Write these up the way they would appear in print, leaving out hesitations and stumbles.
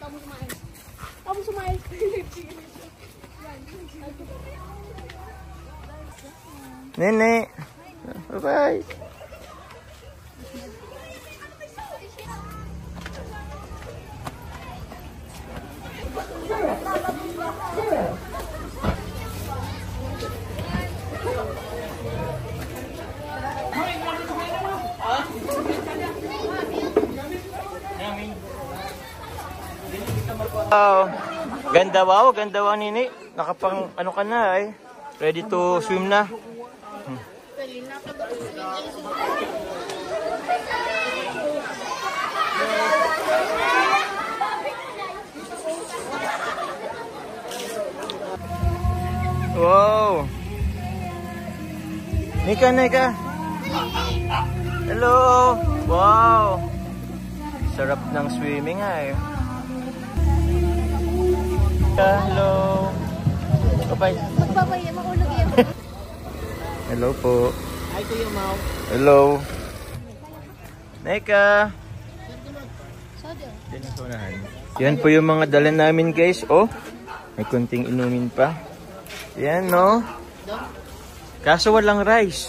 Kamu sumain. Nenek. Bye-bye. Wow, ganda wow nini. Nakapang ano ka na ay. Ready to swim na. Wow. Nika. Hello. Wow. Sarap ng swimming ay. Hello. Bye-bye. Magbabay, makulog yan. Hello po. Hi Kuya Mau. Hello. Nika. Yan po yung mga dala namin guys. Oh, may kunting inumin pa. Yan no. Kaso walang rice.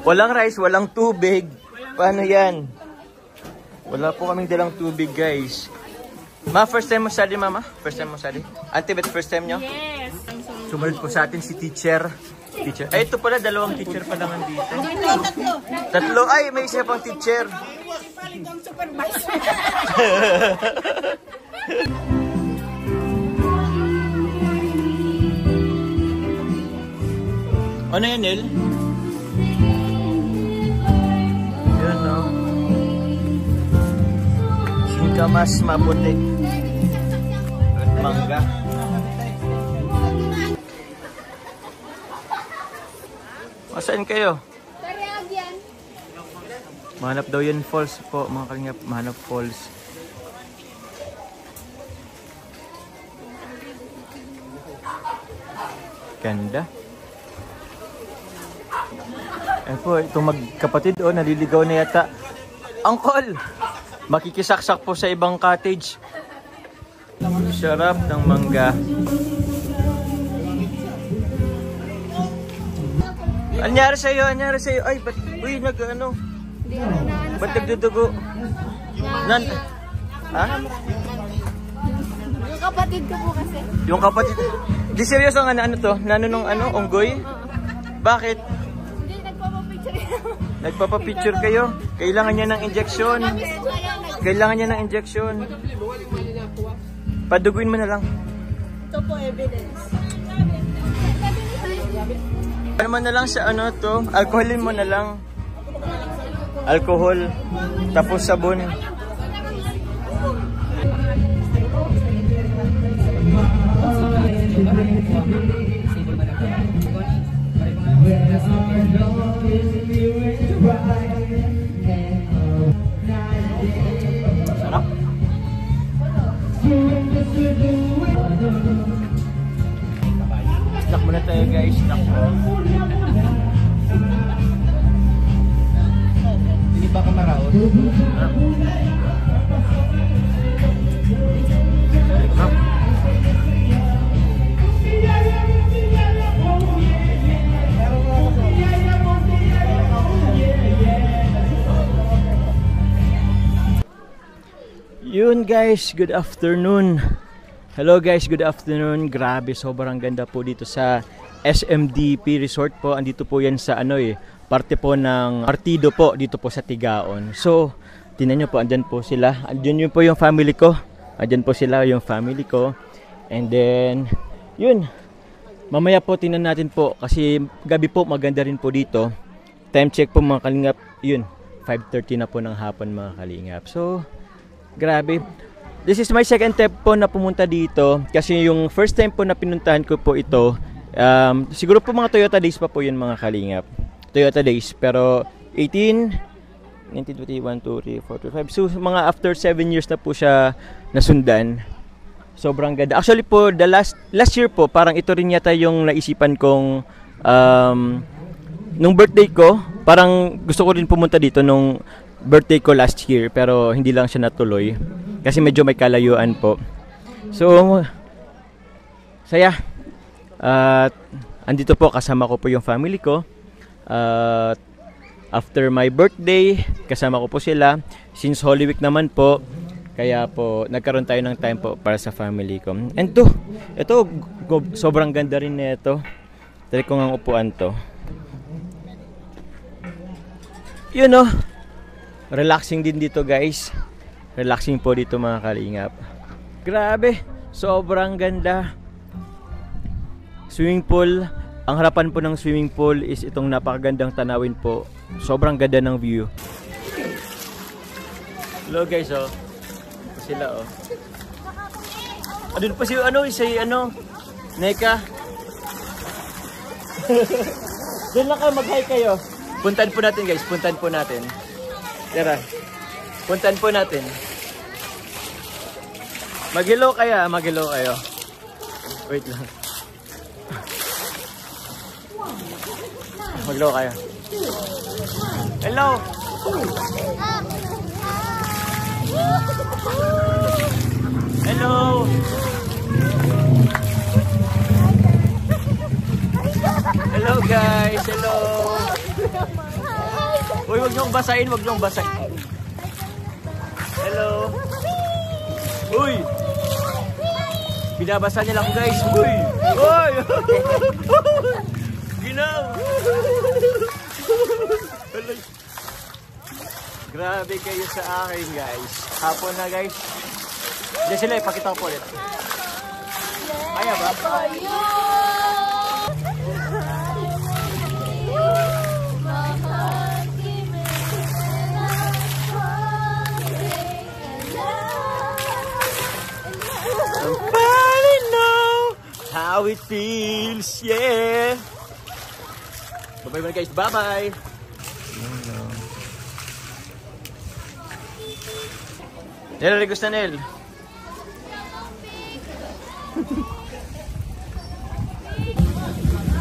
Walang rice, walang tubig. Paano yan? Wala po kaming dalang tubig guys. Ma, first time mo sali mama? First time mo sali? Auntie, bet first time nyo? Yes. Sumunod po sa atin si teacher. Ay, ito pala, dalawang teacher pa lang nandito. Tatlo. Ay, may isa pang teacher. Ano yan, Nel? Yun, no? Singkamas maputi. At mangga. Masaan kayo? Mahanap daw yun falls po, mga kalingap. Mahanap falls. Ganda. Eh po, itong magkapatid o, naliligaw na yata. Uncle! Makikisaksak po sa ibang cottage. Sarap ng mangga. Anyari sa'yo? Ay, ba't, uy, nag-ano? Ba't nagdudugo? Ha? Yung kapatid ko po kasi. Yung kapatid? Di seryoso ang ano to? Nano nung ano? Unggoy? Bakit? Hindi, nagpapapicture yan. Nagpapapicture kayo? Kailangan niya ng injection. Kailangan niya ng injection. Paduguin mo na lang. Ito po evidence. Ano mo na lang sa ano to? Alcoholin mo na lang. Alcohol. Tapos sabon. Sarap. Snack muna tayo guys. Snack mo. Hindi ba kamaraon? Yun guys, good afternoon. Hello guys, good afternoon. Grabe, sobrang ganda po dito sa SMDP Resort po. Andito po yan sa ano parte po ng partido po dito po sa Tigaon. So, tingnan nyo po, andyan po sila. Andyan yun po yung family ko. Andyan po sila yung family ko. And then, yun. Mamaya po tingnan natin po kasi gabi po maganda rin po dito. Time check po mga kalingap. Yun, 5:30 na po ng hapon mga kalingap. So, grabe. This is my second time po na pumunta dito kasi yung first time po na pinuntahan ko po ito, siguro po mga Toyota Days pa po yun mga kalingap. Toyota Days, pero 19, 20, 21, 22, 23, 4, 5. So mga after 7 years na po siya nasundan. Sobrang ganda. Actually po, the last year po, parang ito rin yata yung naisipan kong nung birthday ko, parang gusto ko rin pumunta dito nung birthday ko last year pero hindi lang siya natuloy. Kasi medyo may kalayuan po. So, saya. At andito po, kasama ko po yung family ko. At after my birthday, kasama ko po sila. Since Holy Week naman po, kaya po, nagkaroon tayo ng time po para sa family ko. And ito, sobrang ganda rin nito. Try ko nga upuan to. You know, relaxing din dito guys. Relaxing po dito mga kalingap. Grabe, sobrang ganda. Swimming pool. Ang harapan po ng swimming pool is itong napakagandang tanawin po. Sobrang ganda ng view. Hello guys, oh. Ito sila, oh. Andun pa si Neka. Doon lang kayo, mag-hi kayo. Puntahan po natin guys, puntahan po natin. Tara. Puntahan po natin. Mag-hello kayo. Wait lang. Mag-hello kayo. Hello! Hello! Hello guys! Hello! Uy, wag niyong basahin, Hello! Uy! Binabasa niya lang guys! Uy! Uy! Ginaw! Grabe kayo sa akin guys. Hapon na guys. Diyan sila, ipakita ko po ulit. Kaya ba? Somebody know how it feels, yeah. Bye-bye guys, bye-bye. Nel, gusto Nel.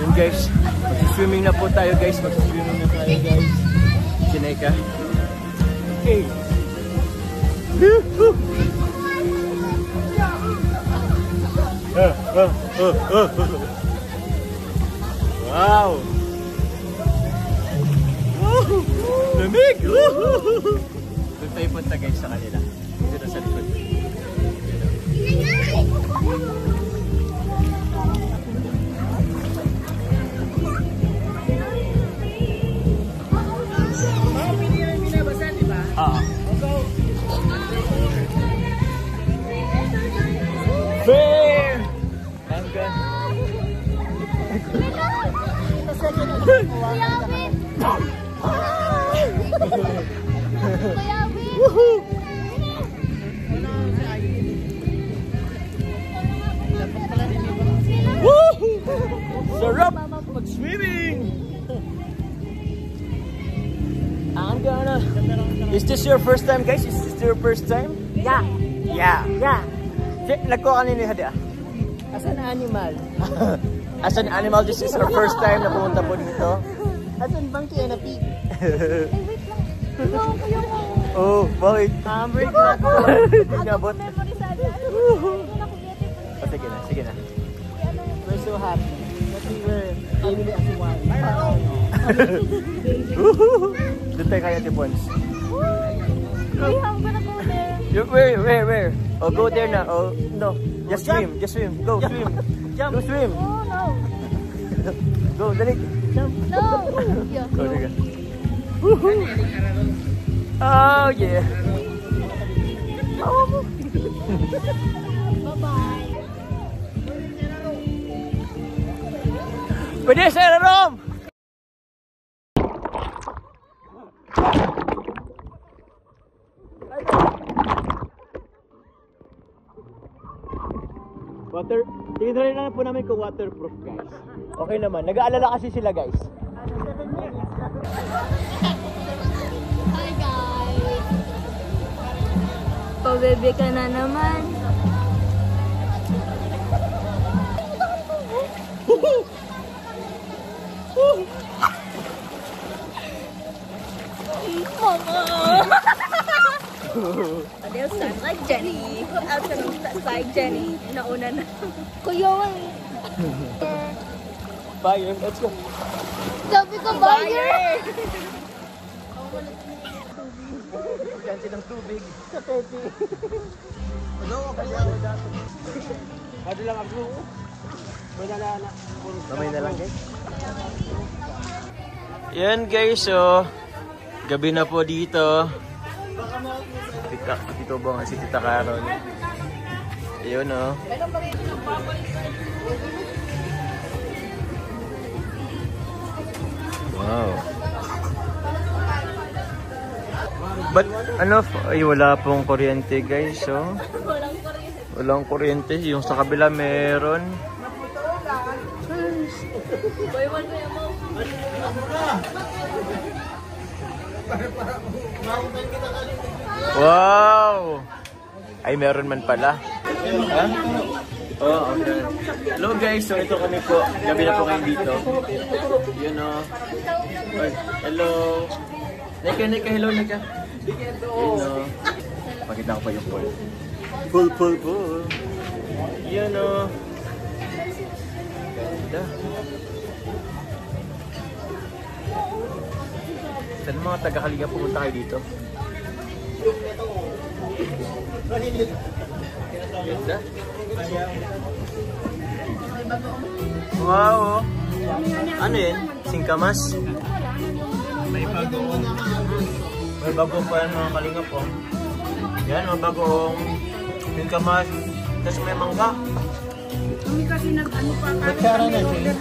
Yan guys, mag-swimming na po tayo guys. Sineka. Hey. Wow. Lamig. Doon tayo punta guys sa kanila. Dito sa likod. Bear! Hanggang sarap mag-swimming! Is this your first time guys? Is this your first time? Yeah. Yeah. Yeah. Nagkuha kanina hadi ah. As an animal. As an animal, this is our first time na pumunta po dito. As an monkey and a pig. Oh, bakit? Break na ako. Tingabot. Sige na. We're so happy that we were family as one. Doon tayo kaya Tipons. Wait, I'm gonna go there. Where? Oh, go there na. Oh, no. Just swim. Go swim. Go swim. Oh, no. Go, dali. Jump. No. Yeah. Go, sige. Oh, yeah. Bye-bye. Pwede sa Rom! Water, tingnan lang po namin kung waterproof guys. Okay naman, nag-aalala kasi sila guys. Hi guys. Pabebe ka na naman. Mama. They'll start like Jenny. Who else gonna start like Jenny? Nauna na. Kuya, Fire, let's go. sabi ko buyer! Ganti ng tubig. Sa Pepe. Ano? Kaya dapat. Ano lang ako. Banana. Kamay na lang guys. Yan guys, so gabi na po dito. Tito Bong, si Tita Carol. Ayun oh. Wow. But ano, ay wala pong kuryente guys, so. Walang kuryente, yung sa kabila meron. Wow! Ay, meron man pala. Ha? Oh, okay. Hello guys, so ito kami po. Gabi na po kayo dito. Yun o. Hello. Neka, hello, neka. Yun o. Pakita ko pa yung pool. Pool. Yun o. Ganda. Saan mga taga-Kalinga pumunta kayo dito? Ganda. Wow! Ano yun? Singkamas? May bagoong. May bagoong pa yan mga Kalinga po. Yan, may bagoong singkamas. Tapos may mangga. Kami kasi nag-ano pa Nagkara na siya.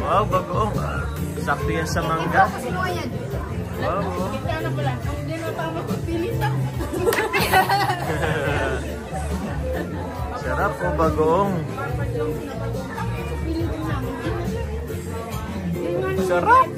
Wow, bagoong. Sakto yan sa mangga. Wow. Sarap po, bagoong. Sarap.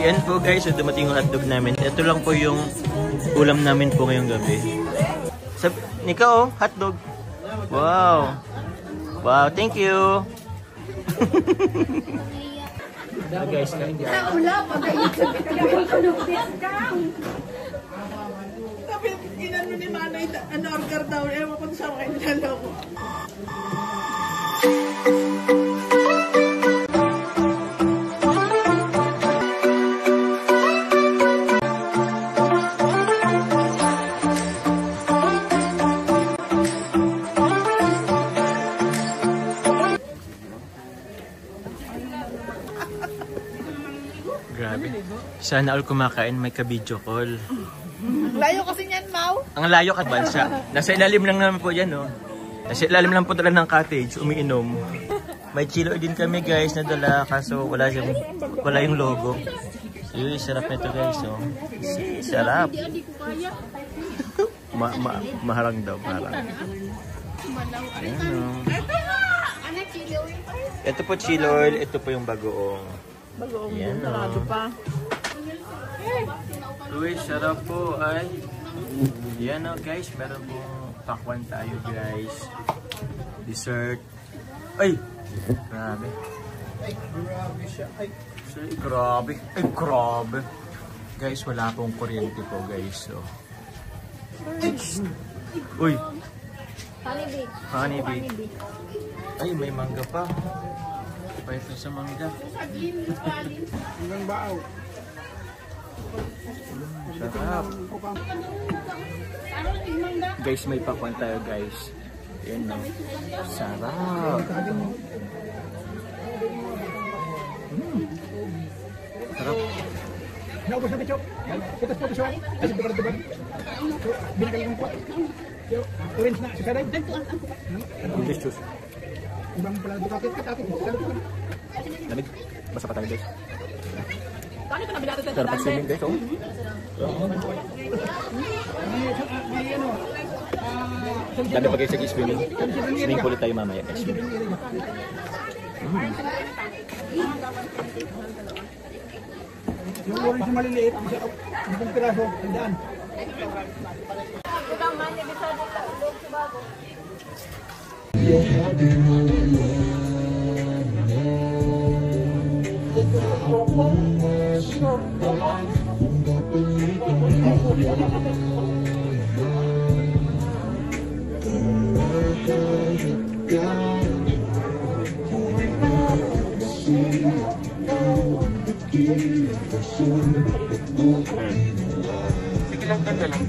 Yan po guys, so dumating yung hotdog namin. Ito lang po yung ulam namin po ngayong gabi. Nika oh, hotdog. Wow. Wow, thank you. Guys, kain din. Sa ula, pag-ayit sa Sabi, inano ni Manay, order daw. Ewan ko sa akin nilalaw ko. Grabe. Sana all kumakain may ka-video call. Layo kasi niyan, Mau. Ang layo ka bansa. Nasa ilalim lang naman po yan, no? Nasa ilalim lang po talaga ng cottage, umiinom. May chilo din kami guys na dala, kaso wala yung logo. Uy, sarap nito guys, oh. Sarap. Maharang daw, maharang. Ayan, oh. Ito po chilo oil, ito po yung bagoong. Bagoong yan, sarado oh. pa. Uy, sarap po ay. Yan o guys, meron pong pakwan tayo guys. Dessert. Ay! Grabe. Ay, grabe siya. Ay, Grabe. Ay, grabe. Guys, wala pong kuryente po guys. So. Uy! Honeybee. Honeybee. Ay, may mangga pa. Pa ito sa mangga. hanggang baaw. Sarap. Guys, may pakwan tayo guys. Yan no. Sarap. Sarap. Naubos na bicho. Putas siya. Kasi debar-debar. Binakal ng kuat. Orange na. Sikaray. Delicious. Ibang pala dukakit. Kakakit. Lamig. Basta pa tayo guys. Paano ka na binato sa Sarap pag-swimming guys. Oh. Dami pa guys sa swimming. Swimming pool tayo mamaya guys. Yung orange na maliliit. Isang piraso. Tandaan. Sige lang, ganda lang.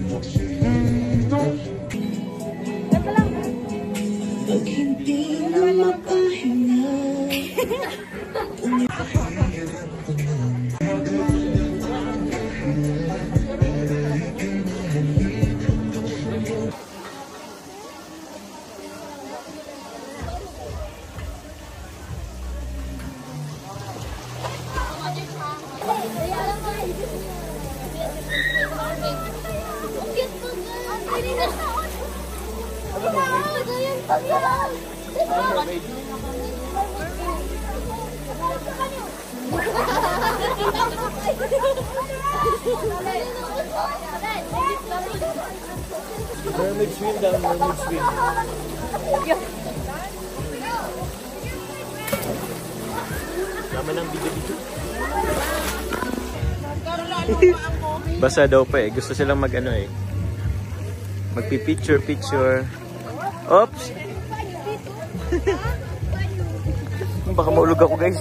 Mermaid swim daw, mermaid swim. Tama ng video-video. Basa daw pa eh. Gusto silang mag-ano eh. Magpi-picture. Oops! Baka maulog ako guys.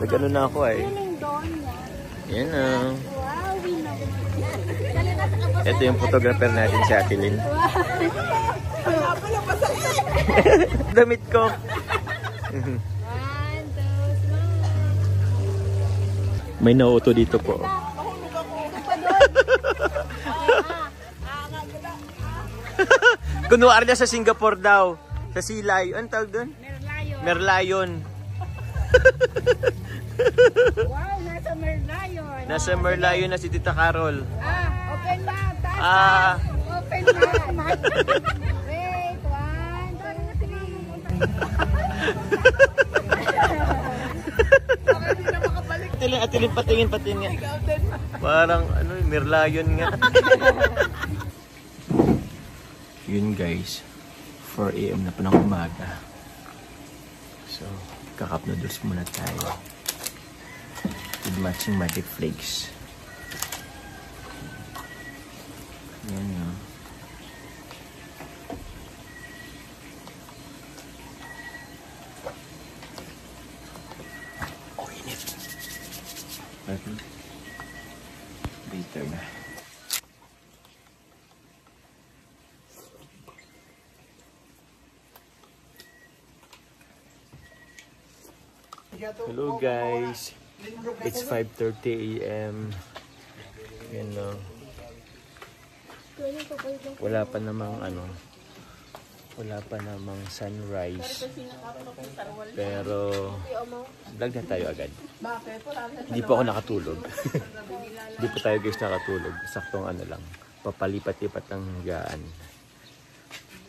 Nag-ano na ako eh. Yan na. Ito yung photographer natin si Ate Lynn. Damit ko. May nauto dito po. Kunwari na sa Singapore daw. Sa Silay. Ano tawag doon? Merlion. Wow, nasa Merlion. Nasa Merlion na si Tita Carol. Open mouth. Open mouth. Wait, 1, 2, 3. Atilin, patingin nga. Parang ano, Merlion nga. Yun guys, 4 AM na po ng umaga. So, kakap noodles muna tayo. With matching magic flakes. Yan o. Oh, init. Later na. Hello guys, it's 5:30 AM. Yan o. Wala pa namang sunrise. Pero vlog na tayo agad. Hindi po ako nakatulog. Hindi po tayo guys nakatulog. Saktong lang, papalipat-lipat ng higaan.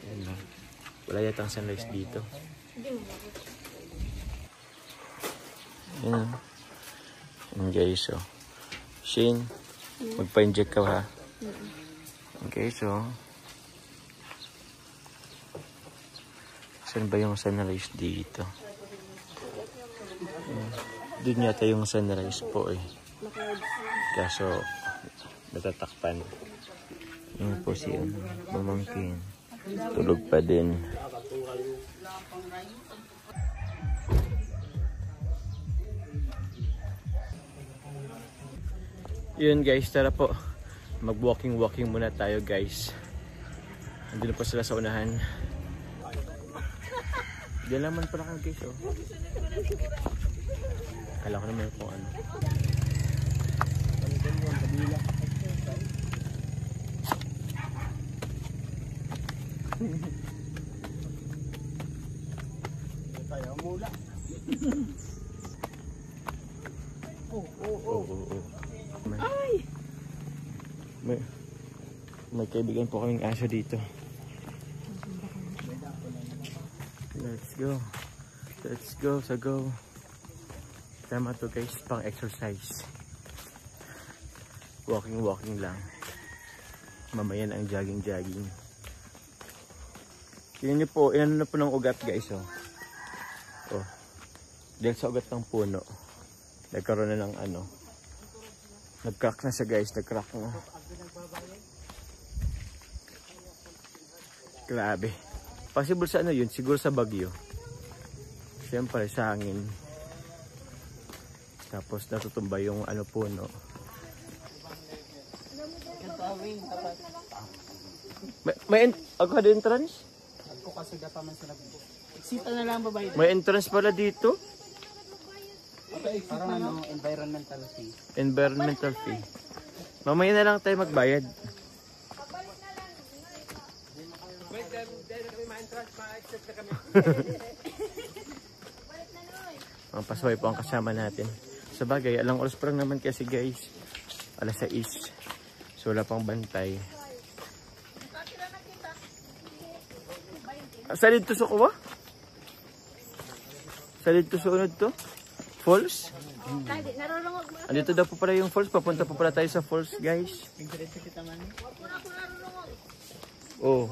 Yan o. Wala yatang sunrise dito. Yan guys, oh. Shane, Magpa-inject ka ha? Okay, so saan ba yung sunrise dito? Doon yata yung sunrise po eh. Kaso natatakpan. Yun po si mamangkin. Tulog pa din. Yun guys, tara po. Mag-walking muna tayo guys. Andun po sila sa unahan. Diyan naman pala kayo guys oh. Kala ko naman kung ano. Kaya mula. May kaibigan po kaming aso dito. Let's go sa go. Tama to guys, pang exercise. Walking lang. Mamayan ang jogging. Tingnan nyo po, inano na po ng ugat guys oh. Oh. Dahil sa ugat ng puno, nagkaroon na ng ano. Nag-crack na siya guys, nag-crack na. Grabe. Possible sa ano yun, siguro sa bagyo. Siyempre sa hangin. Tapos natutumba yung ano puno. May entrance? Ako kasi dapa man sila. Sita na lang babae. May entrance pala dito? Parang ano, environmental fee. Environmental fee. Mamaya na lang tayo magbayad. Ang pasaway po ang kasama natin. Sa bagay, alang oras pa lang naman kasi guys. Alas 6. So wala pang bantay. Sa dito sa kuwa? Sa dito sa unod to? Falls? Andito daw po pala yung falls. Papunta po pala tayo sa falls guys. Oh.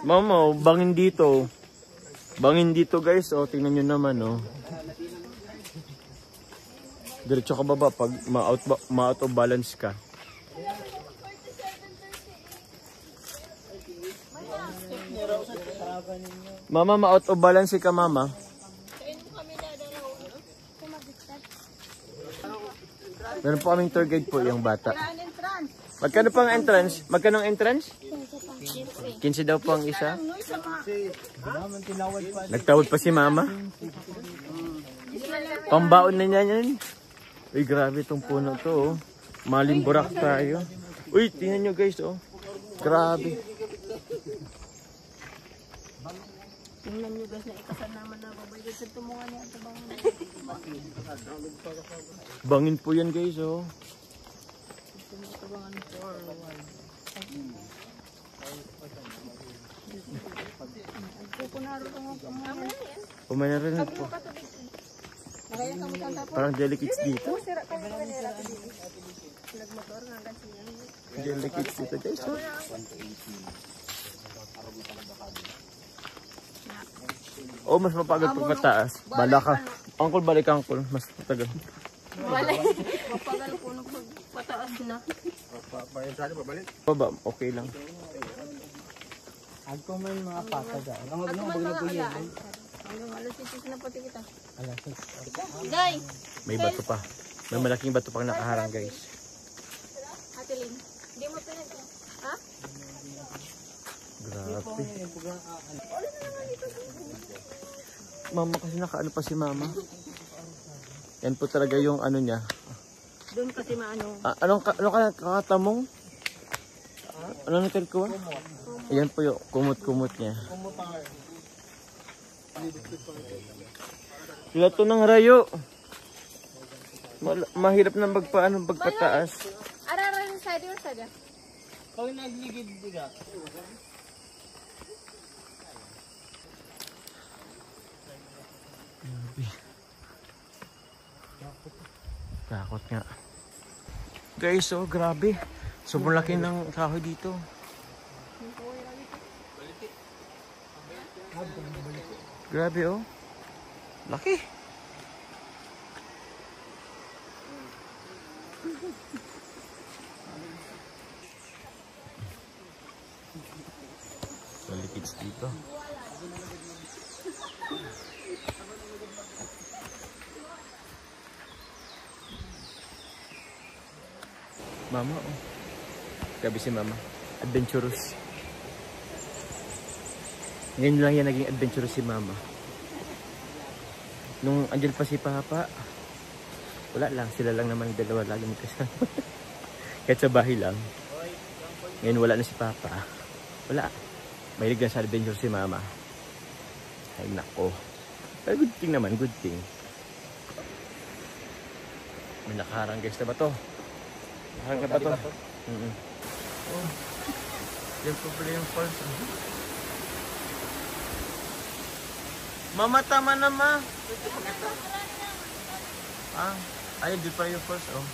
Mama, bangin dito. Bangin dito guys. Oh, tingnan nyo naman oh. Diretso ka baba pag ma-out of balance ka. Mama, ma-out of balance ka mama. Meron po kaming tour guide po yung bata. Magkano pang entrance? Magkano ang entrance? 15 daw po ang isa. Nagtawad pa si mama. Pambaon na niya yan. Uy, grabe itong puno to oh. Malimburak tayo. Uy, tingnan nyo guys oh. Grabe. Tingnan nyo guys na ikasan naman na babay. Kasi tumungan niya ito bangin. Bangin po yan guys oh. Pumana rin po. Parang delicates dito. Delicates dito guys oh. Oh, mas mapagod pag mataas. Bala ka. Uncle, balik uncle. Mas matagal. Balik. Mapagal po nung pataas na. Baba, okay lang. Agko man mga pata da. Ang Ako man mga alaan. Hanggang alas 6 na pati kita. Day! May bato pa. May malaking bato pang nakaharang guys. Ate Lynn, hindi mo pinag... Ha? Grabe. Mama kasi nakaano pa si mama. Yan po talaga yung ano niya. Doon kasi maano. Ano kakatamong? Ano nakil ko? Ayan po yung kumot-kumot niya. Lato ng rayo. Mahirap na magpataas. Araran sa iyo sa dia. Kung nagligid diga. Takot nga. Guys, oh, grabe. Sobrang laki ng kahoy dito. Grabe, oh. Laki. Malikits dito. Mama, oh. Grabe si Mama. Adventurous. Ngayon lang yan naging adventurous si Mama. Nung andyan pa si Papa, wala lang. Sila lang naman dalawa lagi magkasama. Kahit sa bahay lang. Ngayon wala na si Papa. Wala. Mahilig na sa adventure si Mama. Ay nako. Pero good thing naman, good thing. May nakaharang guys na ba to? Nakaharang na ba to? Oh. Yan po pala yung falls. Mama, tama na ma. Ah, ayun, dito pala yung falls. Oh.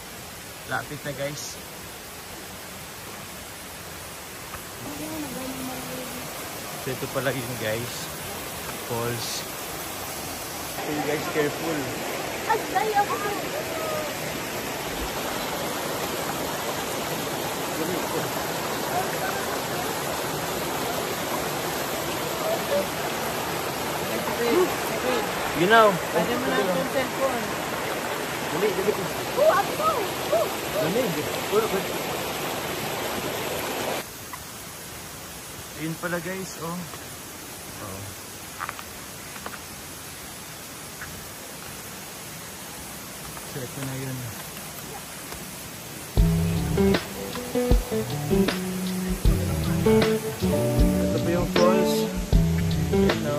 Lapit na guys. So ito pala yun guys. Falls. So guys, careful. Agay ako. Ginaw. Pwede mo lang yung cellphone. Dali, dali. Ako. Dali. Yun pala guys, oh. Oh. So ito na yun. Ito po yung falls. Yun, no?